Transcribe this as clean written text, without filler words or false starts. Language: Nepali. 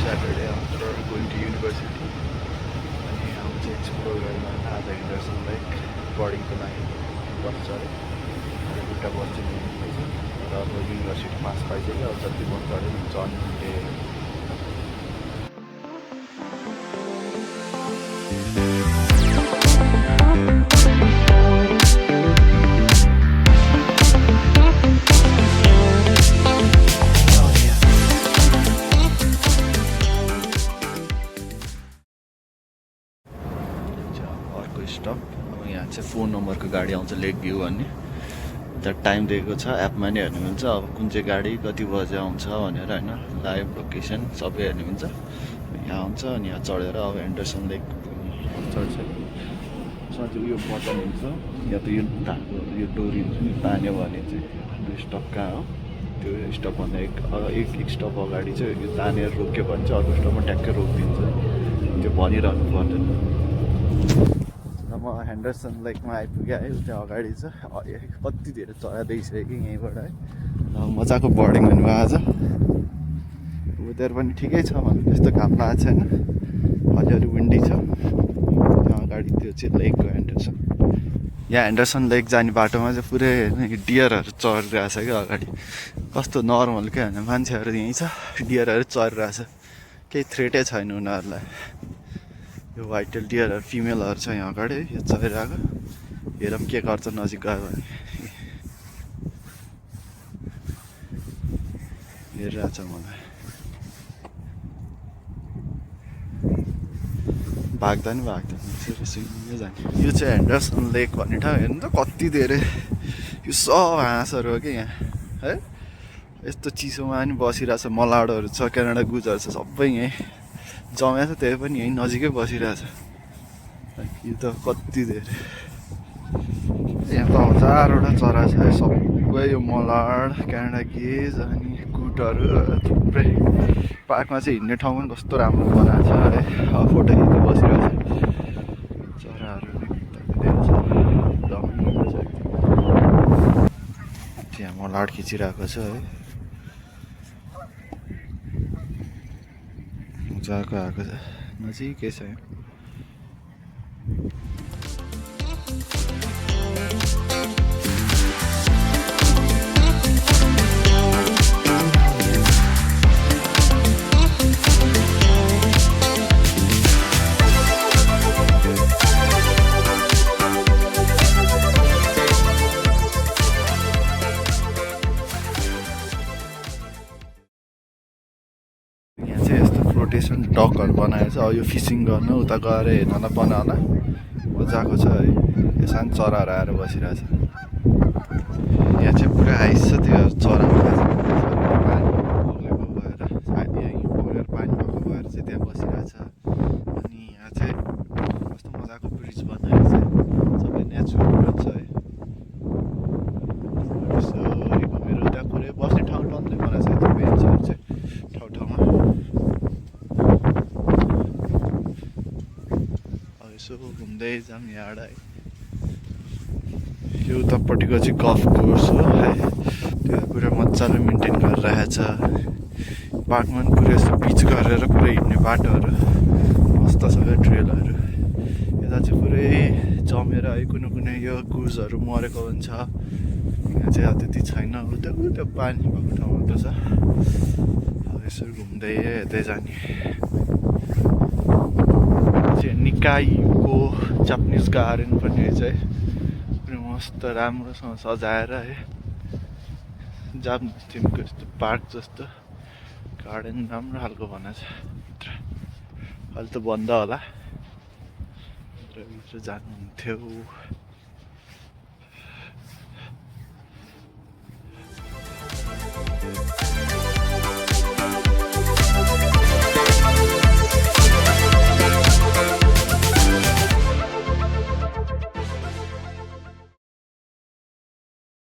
Saturday after going to university. अनि हम चाहिँ एक्सप्लोर गर्न आज हेन्डरसन लेक बर्डिङको लागि बस चढ्यो एउटा बस चाहिँ मिल्दैछ र अब युनिभर्सिटी पास पाइसक्यो अब जति बस चढ्यो हुन्छ अनि स्टप अब यहाँ चाहिँ फोन नम्बरको गाडी आउँछ लेक भ्यू भन्ने त्यहाँ टाइम दिएको छ एपमा नै हेर्नु मिल्छ अब कुन चाहिँ गाडी कति बजे आउँछ भनेर होइन लाइभ लोकेसन सबै हेर्नु मिल्छ यहाँ आउँछ अनि यहाँ चढेर अब हेन्डरसन लेक चढ्छ यसमा चाहिँ यो बटन हुन्छ या त यो यो डोरी हुन्छ नि तान्यो भने चाहिँ स्टप कहाँ हो त्यो स्टपभन्दा एक स्टप अगाडि चाहिँ यो तानेर रोक्यो भने चाहिँ अर्को स्टपमा ट्याक्कै रोकिदिन्छ त्यो भनिरहनु पर्दैन म हेन्डरसन लेकमा आइपुगेँ है त्यहाँ अगाडि चाहिँ कति धेरै चरा देखिसक्यो कि यहीँबाट है मजाको बर्डिङ हुनुभयो आज वेदर पनि ठिकै छ भने त्यस्तो घाम लागेको छैन अलिअलि विन्डी छ त्यहाँ अगाडि त्यो चाहिँ लेक हो हेन्डरसन यहाँ हेन्डरसन लेक जाने बाटोमा चाहिँ पुरै डियरहरू चढिरहेछ क्या अगाडि कस्तो नर्मल क्या होइन मान्छेहरू यहीँ छ डियरहरू चढिरहेछ केही थ्रेटै छैन उनीहरूलाई यो व्हाइट टेल डियरहरू फिमेलहरू छ यहाँ अगाडि यो चढिरहेको हेरौँ के गर्छ नजिक गयो भने हेरिरहेछ मलाई भाग्दैन जाने यो चाहिँ हेन्डरसन लेक भन्ने ठाउँ हेर्नु त कति धेरै यो सब हाँसहरू हो कि यहाँ है यस्तो चिसोमा पनि बसिरहेछ मलाडहरू छ क्यानाडा गुजहरू छ सबै यहीँ जम्या छ त्यही पनि यहीँ नजिकै बसिरहेछ यो त कति धेरै यहाँ त हजारवटा चरा छ है सबै यो मलाड क्यानाडा गेज अनि कुटहरू थुप्रै पार्कमा चाहिँ हिँड्ने ठाउँ पनि कस्तो राम्रो बनाएको छ है फोटो खिच्दै बसिरहेछ चराहरू त्यहाँ मलाड खिचिरहेको छ है मजाको आएको छ नजिकै छ फ्लोटेसन डकहरू बनाएको छ अब यो फिसिङ गर्नु उता गएर हेर्नलाई बनाउला मजाको छ है यो सानो चराहरू आएर बसिरहेछ यहाँ चाहिँ पुरा हाइस छ त्यो चरा पानी भएको भएर चाहिँ त्यहाँ बसिरहेछ अनि यहाँ चाहिँ कस्तो मजाको ब्रिज बनाएको छ सबै नेचुरल छ है मेरो उता पुरै बस्ने ठाउँ टन्नै बनाएको छ त्यो बेन्चहरू चाहिँ ठाउँमा यसो घुम्दै जाऊँ यहाँबाट है यो उतापट्टिको चाहिँ गल्फ कोर्स हो है त्यो पुरा मजाले मेन्टेन गरेर राखेको छ पार्कमा पनि पुरै यस्तो पिच गरेर पुरै हिँड्ने बाटोहरू मस्त छ क्या ट्रेलहरू यता चाहिँ पुरै जमेर है कुनै यो गुजहरू मरेको हुन्छ यहाँ चाहिँ अब त्यति छैन उता पानी भएको ठाउँमा त छ अब यसरी घुम्दै हेर्दै जाने निकाईको जापानिज गार्डन पनि चाहिँ पुरै मस्त राम्रोसँग सजाएर है जापानिज थिमको यस्तो पार्क जस्तो गार्डन राम्रो खालको बनाएको छ अहिले त बन्द होला भित्र जानुहुन्थ्यो